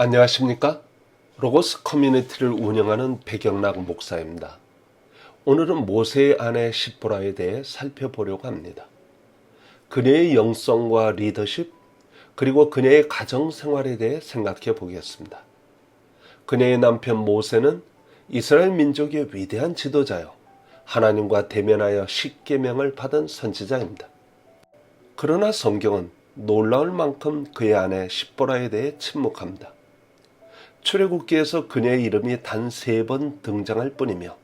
안녕하십니까? 로고스 커뮤니티를 운영하는 백영락 목사입니다. 오늘은 모세의 아내 십보라에 대해 살펴보려고 합니다. 그녀의 영성과 리더십, 그리고 그녀의 가정 생활에 대해 생각해 보겠습니다. 그녀의 남편 모세는 이스라엘 민족의 위대한 지도자요, 하나님과 대면하여 십계명을 받은 선지자입니다. 그러나 성경은 놀라울 만큼 그의 아내 십보라에 대해 침묵합니다. 출애굽기에서 그녀의 이름이 단 3번 등장할 뿐이며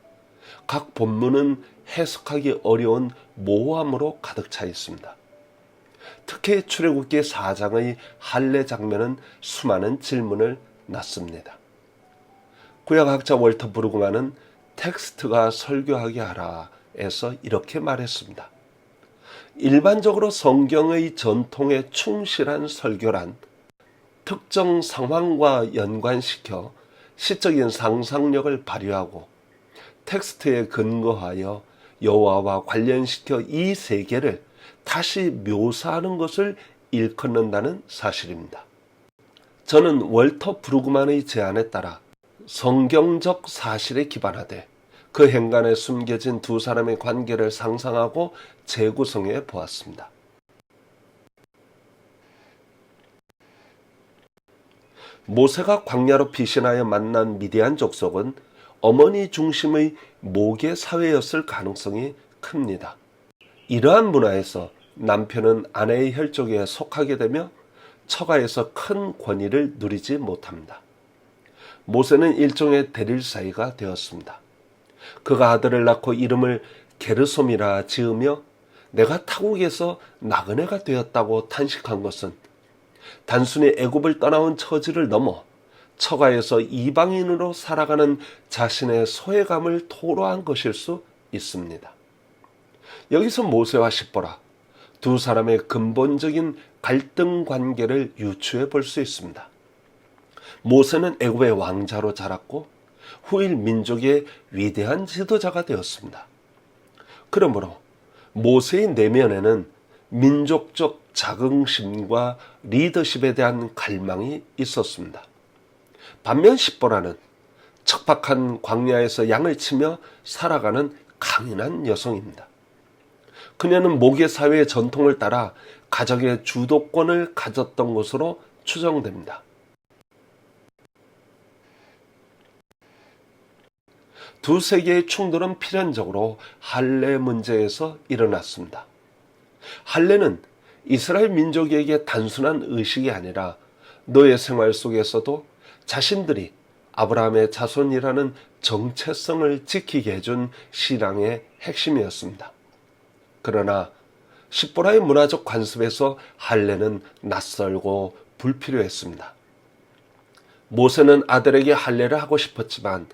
각 본문은 해석하기 어려운 모호함으로 가득 차 있습니다. 특히 출애굽기 4장의 할례 장면은 수많은 질문을 낳습니다. 구약학자 월터 브루그만은 텍스트가 설교하게 하라에서 이렇게 말했습니다. 일반적으로 성경의 전통에 충실한 설교란 특정 상황과 연관시켜 시적인 상상력을 발휘하고 텍스트에 근거하여 여호와와 관련시켜 이 세계를 다시 묘사하는 것을 일컫는다는 사실입니다. 저는 월터 브루그만의 제안에 따라 성경적 사실에 기반하되 그 행간에 숨겨진 두 사람의 관계를 상상하고 재구성해 보았습니다. 모세가 광야로 피신하여 만난 미디안 족속은 어머니 중심의 모계 사회였을 가능성이 큽니다. 이러한 문화에서 남편은 아내의 혈족에 속하게 되며 처가에서 큰 권위를 누리지 못합니다. 모세는 일종의 대릴사이가 되었습니다. 그가 아들을 낳고 이름을 게르솜이라 지으며 내가 타국에서 나그네가 되었다고 탄식한 것은 단순히 애굽을 떠나온 처지를 넘어 처가에서 이방인으로 살아가는 자신의 소외감을 토로한 것일 수 있습니다. 여기서 모세와 십보라, 두 사람의 근본적인 갈등 관계를 유추해 볼 수 있습니다. 모세는 애굽의 왕자로 자랐고 후일 민족의 위대한 지도자가 되었습니다. 그러므로 모세의 내면에는 민족적 자긍심과 리더십에 대한 갈망이 있었습니다. 반면 십보라는 척박한 광야에서 양을 치며 살아가는 강인한 여성입니다. 그녀는 모계 사회의 전통을 따라 가정의 주도권을 가졌던 것으로 추정됩니다. 두 세계의 충돌은 필연적으로 할례 문제에서 일어났습니다. 할례는 이스라엘 민족에게 단순한 의식이 아니라 노예 생활 속에서도 자신들이 아브라함의 자손이라는 정체성을 지키게 해준 신앙의 핵심이었습니다. 그러나 십보라의 문화적 관습에서 할례는 낯설고 불필요했습니다. 모세는 아들에게 할례를 하고 싶었지만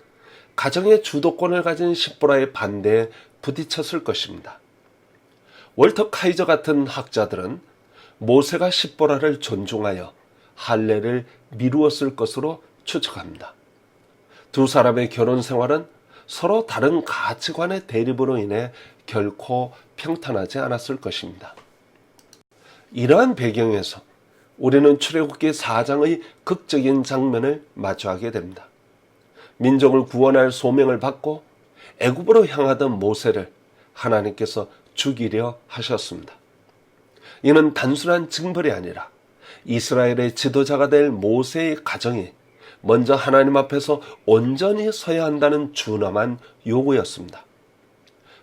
가정의 주도권을 가진 십보라의 반대에 부딪혔을 것입니다. 월터 카이저 같은 학자들은 모세가 십보라를 존중하여 할례를 미루었을 것으로 추측합니다. 두 사람의 결혼 생활은 서로 다른 가치관의 대립으로 인해 결코 평탄하지 않았을 것입니다. 이러한 배경에서 우리는 출애굽기 4장의 극적인 장면을 마주하게 됩니다. 민족을 구원할 소명을 받고 애굽으로 향하던 모세를 하나님께서 죽이려 하셨습니다. 이는 단순한 징벌이 아니라 이스라엘의 지도자가 될 모세의 가정이 먼저 하나님 앞에서 온전히 서야 한다는 준엄한 요구였습니다.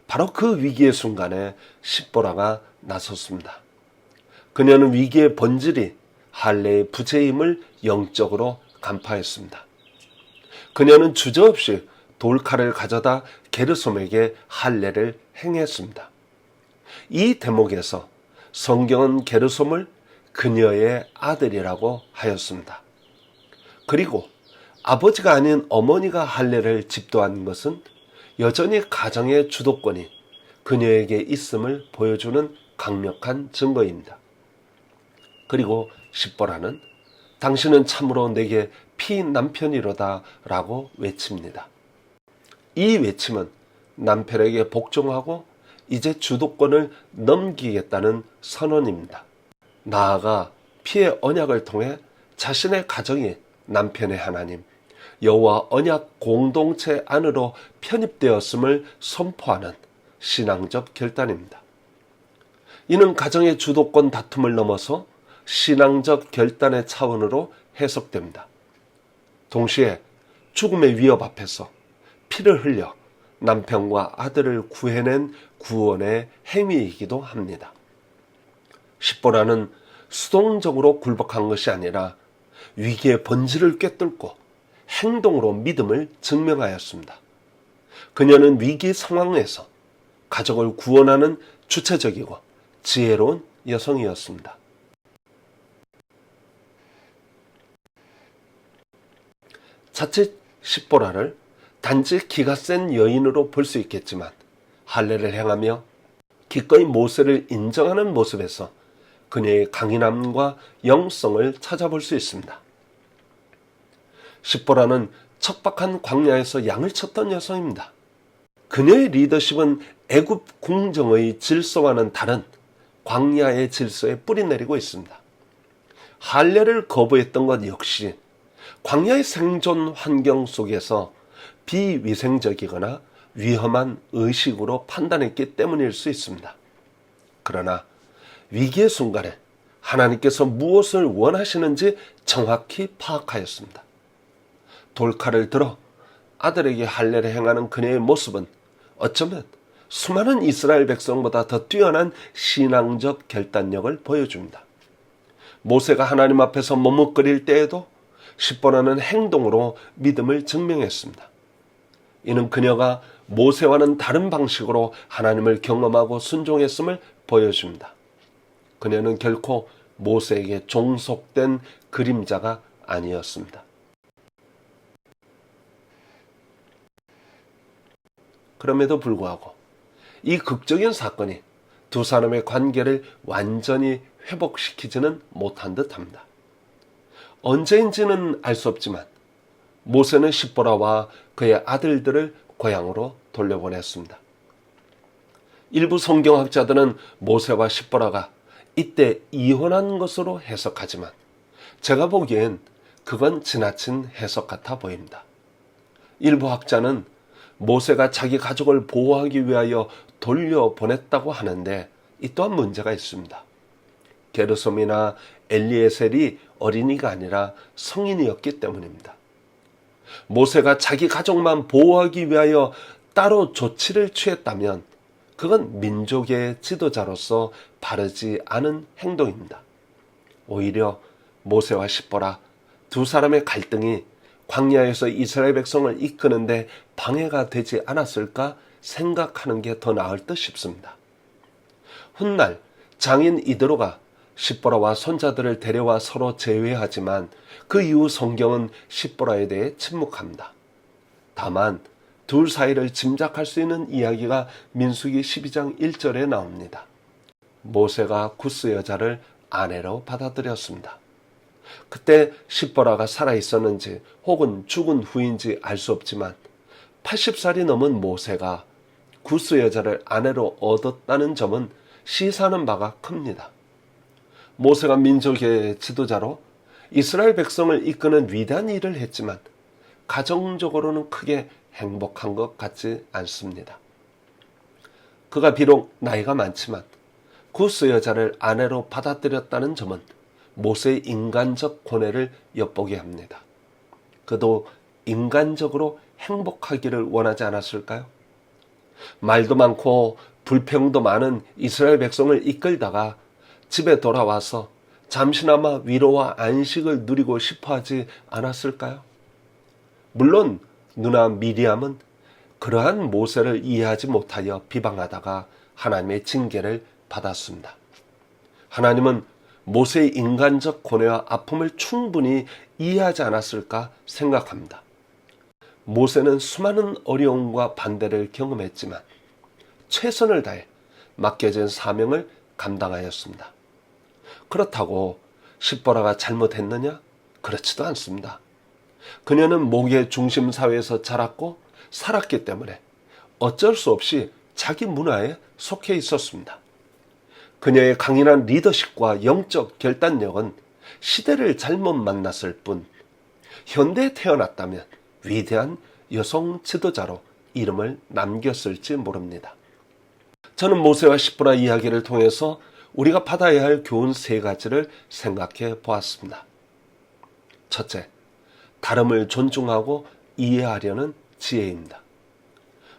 바로 그 위기의 순간에 십보라가 나섰습니다. 그녀는 위기의 본질이 할례의 부재임을 영적으로 간파했습니다. 그녀는 주저없이 돌칼을 가져다 게르솜에게 할례를 행했습니다. 이 대목에서 성경은 게르솜을 그녀의 아들이라고 하였습니다. 그리고 아버지가 아닌 어머니가 할례를 집도한 것은 여전히 가정의 주도권이 그녀에게 있음을 보여주는 강력한 증거입니다. 그리고 십보라는 당신은 참으로 내게 피남편이로다 라고 외칩니다. 이 외침은 남편에게 복종하고 이제 주도권을 넘기겠다는 선언입니다. 나아가 피의 언약을 통해 자신의 가정이 남편의 하나님, 여호와 언약 공동체 안으로 편입되었음을 선포하는 신앙적 결단입니다. 이는 가정의 주도권 다툼을 넘어서 신앙적 결단의 차원으로 해석됩니다. 동시에 죽음의 위협 앞에서 피를 흘려 남편과 아들을 구해낸 구원의 행위이기도 합니다. 십보라는 수동적으로 굴복한 것이 아니라 위기의 본질을 꿰뚫고 행동으로 믿음을 증명하였습니다. 그녀는 위기 상황에서 가족을 구원하는 주체적이고 지혜로운 여성이었습니다. 자칫 십보라를 단지 기가 센 여인으로 볼 수 있겠지만 할례를 행하며 기꺼이 모세를 인정하는 모습에서 그녀의 강인함과 영성을 찾아볼 수 있습니다. 십보라는 척박한 광야에서 양을 쳤던 여성입니다. 그녀의 리더십은 애굽 궁정의 질서와는 다른 광야의 질서에 뿌리내리고 있습니다. 할례를 거부했던 것 역시 광야의 생존 환경 속에서 비위생적이거나 위험한 의식으로 판단했기 때문일 수 있습니다. 그러나 위기의 순간에 하나님께서 무엇을 원하시는지 정확히 파악하였습니다. 돌칼을 들어 아들에게 할례를 행하는 그녀의 모습은 어쩌면 수많은 이스라엘 백성보다 더 뛰어난 신앙적 결단력을 보여줍니다. 모세가 하나님 앞에서 머뭇거릴 때에도 십보라는 행동으로 믿음을 증명했습니다. 이는 그녀가 모세와는 다른 방식으로 하나님을 경험하고 순종했음을 보여줍니다. 그녀는 결코 모세에게 종속된 그림자가 아니었습니다. 그럼에도 불구하고 이 극적인 사건이 두 사람의 관계를 완전히 회복시키지는 못한 듯합니다. 언제인지는 알 수 없지만 모세는 십보라와 그의 아들들을 고향으로 돌려보냈습니다. 일부 성경학자들은 모세와 십보라가 이때 이혼한 것으로 해석하지만 제가 보기엔 그건 지나친 해석 같아 보입니다. 일부 학자는 모세가 자기 가족을 보호하기 위하여 돌려보냈다고 하는데 이 또한 문제가 있습니다. 게르솜이나 엘리에셀이 어린이가 아니라 성인이었기 때문입니다. 모세가 자기 가족만 보호하기 위하여 따로 조치를 취했다면 그건 민족의 지도자로서 바르지 않은 행동입니다. 오히려 모세와 십보라 두 사람의 갈등이 광야에서 이스라엘 백성을 이끄는데 방해가 되지 않았을까 생각하는 게 더 나을 듯 싶습니다. 훗날 장인 이드로가 십보라와 손자들을 데려와 서로 제외하지만 그 이후 성경은 십보라에 대해 침묵합니다. 다만 둘 사이를 짐작할 수 있는 이야기가 민수기 12장 1절에 나옵니다. 모세가 구스 여자를 아내로 받아들였습니다. 그때 십보라가 살아있었는지 혹은 죽은 후인지 알 수 없지만 80살이 넘은 모세가 구스 여자를 아내로 얻었다는 점은 시사하는 바가 큽니다. 모세가 민족의 지도자로 이스라엘 백성을 이끄는 위대한 일을 했지만 가정적으로는 크게 행복한 것 같지 않습니다. 그가 비록 나이가 많지만 구스 여자를 아내로 받아들였다는 점은 모세의 인간적 고뇌를 엿보게 합니다. 그도 인간적으로 행복하기를 원하지 않았을까요? 말도 많고 불평도 많은 이스라엘 백성을 이끌다가 집에 돌아와서 잠시나마 위로와 안식을 누리고 싶어 하지 않았을까요? 물론 누나 미리암은 그러한 모세를 이해하지 못하여 비방하다가 하나님의 징계를 받았습니다. 하나님은 모세의 인간적 고뇌와 아픔을 충분히 이해하지 않았을까 생각합니다. 모세는 수많은 어려움과 반대를 경험했지만 최선을 다해 맡겨진 사명을 감당하였습니다. 그렇다고 십보라가 잘못했느냐? 그렇지도 않습니다. 그녀는 목의 중심 사회에서 자랐고 살았기 때문에 어쩔 수 없이 자기 문화에 속해 있었습니다. 그녀의 강인한 리더십과 영적 결단력은 시대를 잘못 만났을 뿐 현대에 태어났다면 위대한 여성 지도자로 이름을 남겼을지 모릅니다. 저는 모세와 십보라 이야기를 통해서 우리가 받아야 할 교훈 3가지를 생각해 보았습니다. 첫째, 다름을 존중하고 이해하려는 지혜입니다.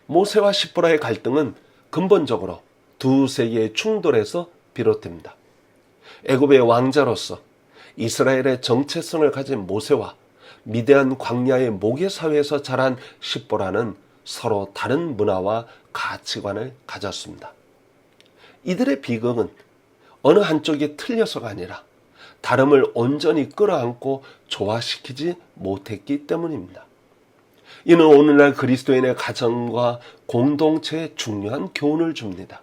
모세와 십보라의 갈등은 근본적으로 두 세계의 충돌에서 비롯됩니다. 애굽의 왕자로서 이스라엘의 정체성을 가진 모세와 미대한 광야의 모계사회에서 자란 십보라는 서로 다른 문화와 가치관을 가졌습니다. 이들의 비극은 어느 한쪽이 틀려서가 아니라 다름을 온전히 끌어안고 조화시키지 못했기 때문입니다. 이는 오늘날 그리스도인의 가정과 공동체에 중요한 교훈을 줍니다.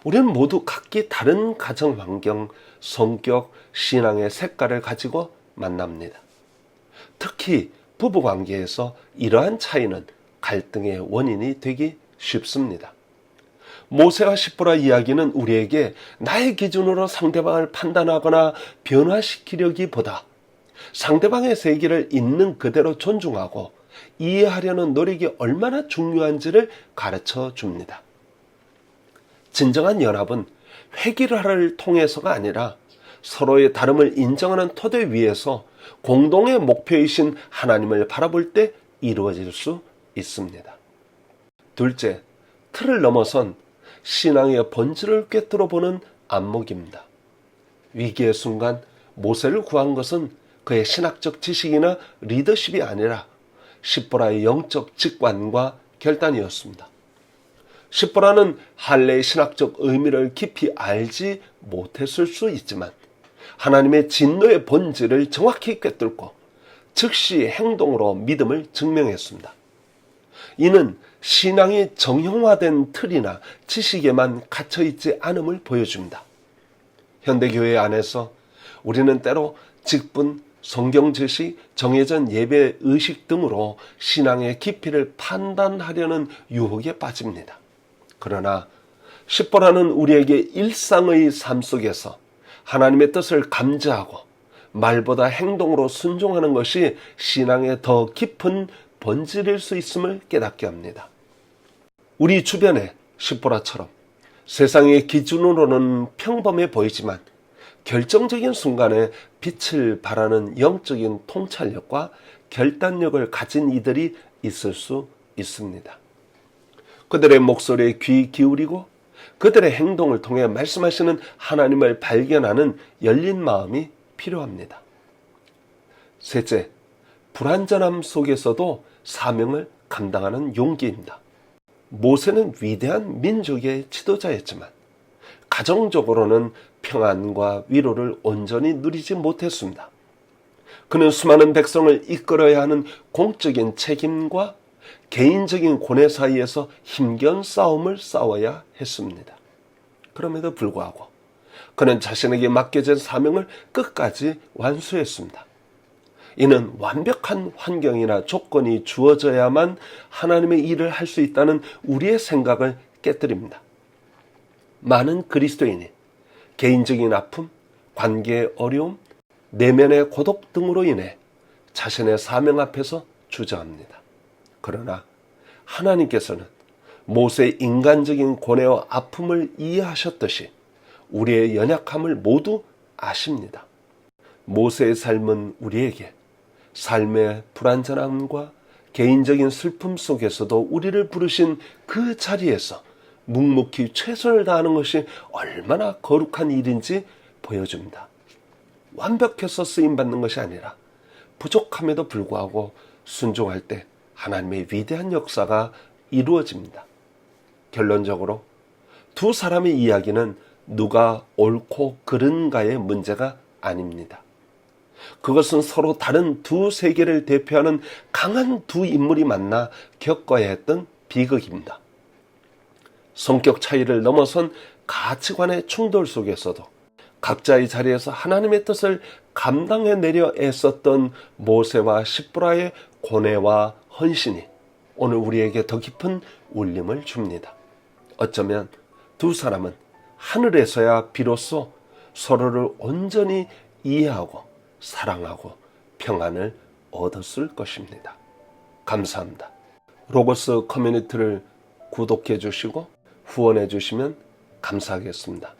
우리는 모두 각기 다른 가정 환경, 성격, 신앙의 색깔을 가지고 만납니다. 특히 부부관계에서 이러한 차이는 갈등의 원인이 되기 쉽습니다. 모세와 십보라 이야기는 우리에게 나의 기준으로 상대방을 판단하거나 변화시키려기보다 상대방의 세계를 있는 그대로 존중하고 이해하려는 노력이 얼마나 중요한지를 가르쳐 줍니다. 진정한 연합은 회귀를 통해서가 아니라 서로의 다름을 인정하는 토대 위에서 공동의 목표이신 하나님을 바라볼 때 이루어질 수 있습니다. 둘째, 틀을 넘어선 신앙의 본질을 꿰뚫어 보는 안목입니다. 위기의 순간 모세를 구한 것은 그의 신학적 지식이나 리더십이 아니라 십보라의 영적 직관과 결단이었습니다. 십보라는 할례의 신학적 의미를 깊이 알지 못했을 수 있지만 하나님의 진노의 본질을 정확히 꿰뚫고 즉시 행동으로 믿음을 증명했습니다. 이는 신앙이 정형화된 틀이나 지식에만 갇혀있지 않음을 보여줍니다. 현대교회 안에서 우리는 때로 직분, 성경 지식, 정해진 예배 의식 등으로 신앙의 깊이를 판단하려는 유혹에 빠집니다. 그러나 십보라는 우리에게 일상의 삶 속에서 하나님의 뜻을 감지하고 말보다 행동으로 순종하는 것이 신앙의 더 깊은 본질일 수 있음을 깨닫게 합니다. 우리 주변에 십보라처럼 세상의 기준으로는 평범해 보이지만 결정적인 순간에 빛을 발하는 영적인 통찰력과 결단력을 가진 이들이 있을 수 있습니다. 그들의 목소리에 귀 기울이고 그들의 행동을 통해 말씀하시는 하나님을 발견하는 열린 마음이 필요합니다. 셋째, 불완전함 속에서도 사명을 감당하는 용기입니다. 모세는 위대한 민족의 지도자였지만 가정적으로는 평안과 위로를 온전히 누리지 못했습니다. 그는 수많은 백성을 이끌어야 하는 공적인 책임과 개인적인 고뇌 사이에서 힘겨운 싸움을 싸워야 했습니다. 그럼에도 불구하고 그는 자신에게 맡겨진 사명을 끝까지 완수했습니다. 이는 완벽한 환경이나 조건이 주어져야만 하나님의 일을 할 수 있다는 우리의 생각을 깨뜨립니다. 많은 그리스도인이 개인적인 아픔, 관계의 어려움, 내면의 고독 등으로 인해 자신의 사명 앞에서 주저합니다. 그러나 하나님께서는 모세의 인간적인 고뇌와 아픔을 이해하셨듯이 우리의 연약함을 모두 아십니다. 모세의 삶은 우리에게 삶의 불완전함과 개인적인 슬픔 속에서도 우리를 부르신 그 자리에서 묵묵히 최선을 다하는 것이 얼마나 거룩한 일인지 보여줍니다. 완벽해서 쓰임받는 것이 아니라 부족함에도 불구하고 순종할 때 하나님의 위대한 역사가 이루어집니다. 결론적으로 두 사람의 이야기는 누가 옳고 그른가의 문제가 아닙니다. 그것은 서로 다른 두 세계를 대표하는 강한 두 인물이 만나 겪어야 했던 비극입니다. 성격 차이를 넘어선 가치관의 충돌 속에서도 각자의 자리에서 하나님의 뜻을 감당해내려 애썼던 모세와 십보라의 고뇌와 헌신이 오늘 우리에게 더 깊은 울림을 줍니다. 어쩌면 두 사람은 하늘에서야 비로소 서로를 온전히 이해하고 사랑하고 평안을 얻었을 것입니다. 감사합니다. 로고스 커뮤니티를 구독해 주시고 후원해 주시면 감사하겠습니다.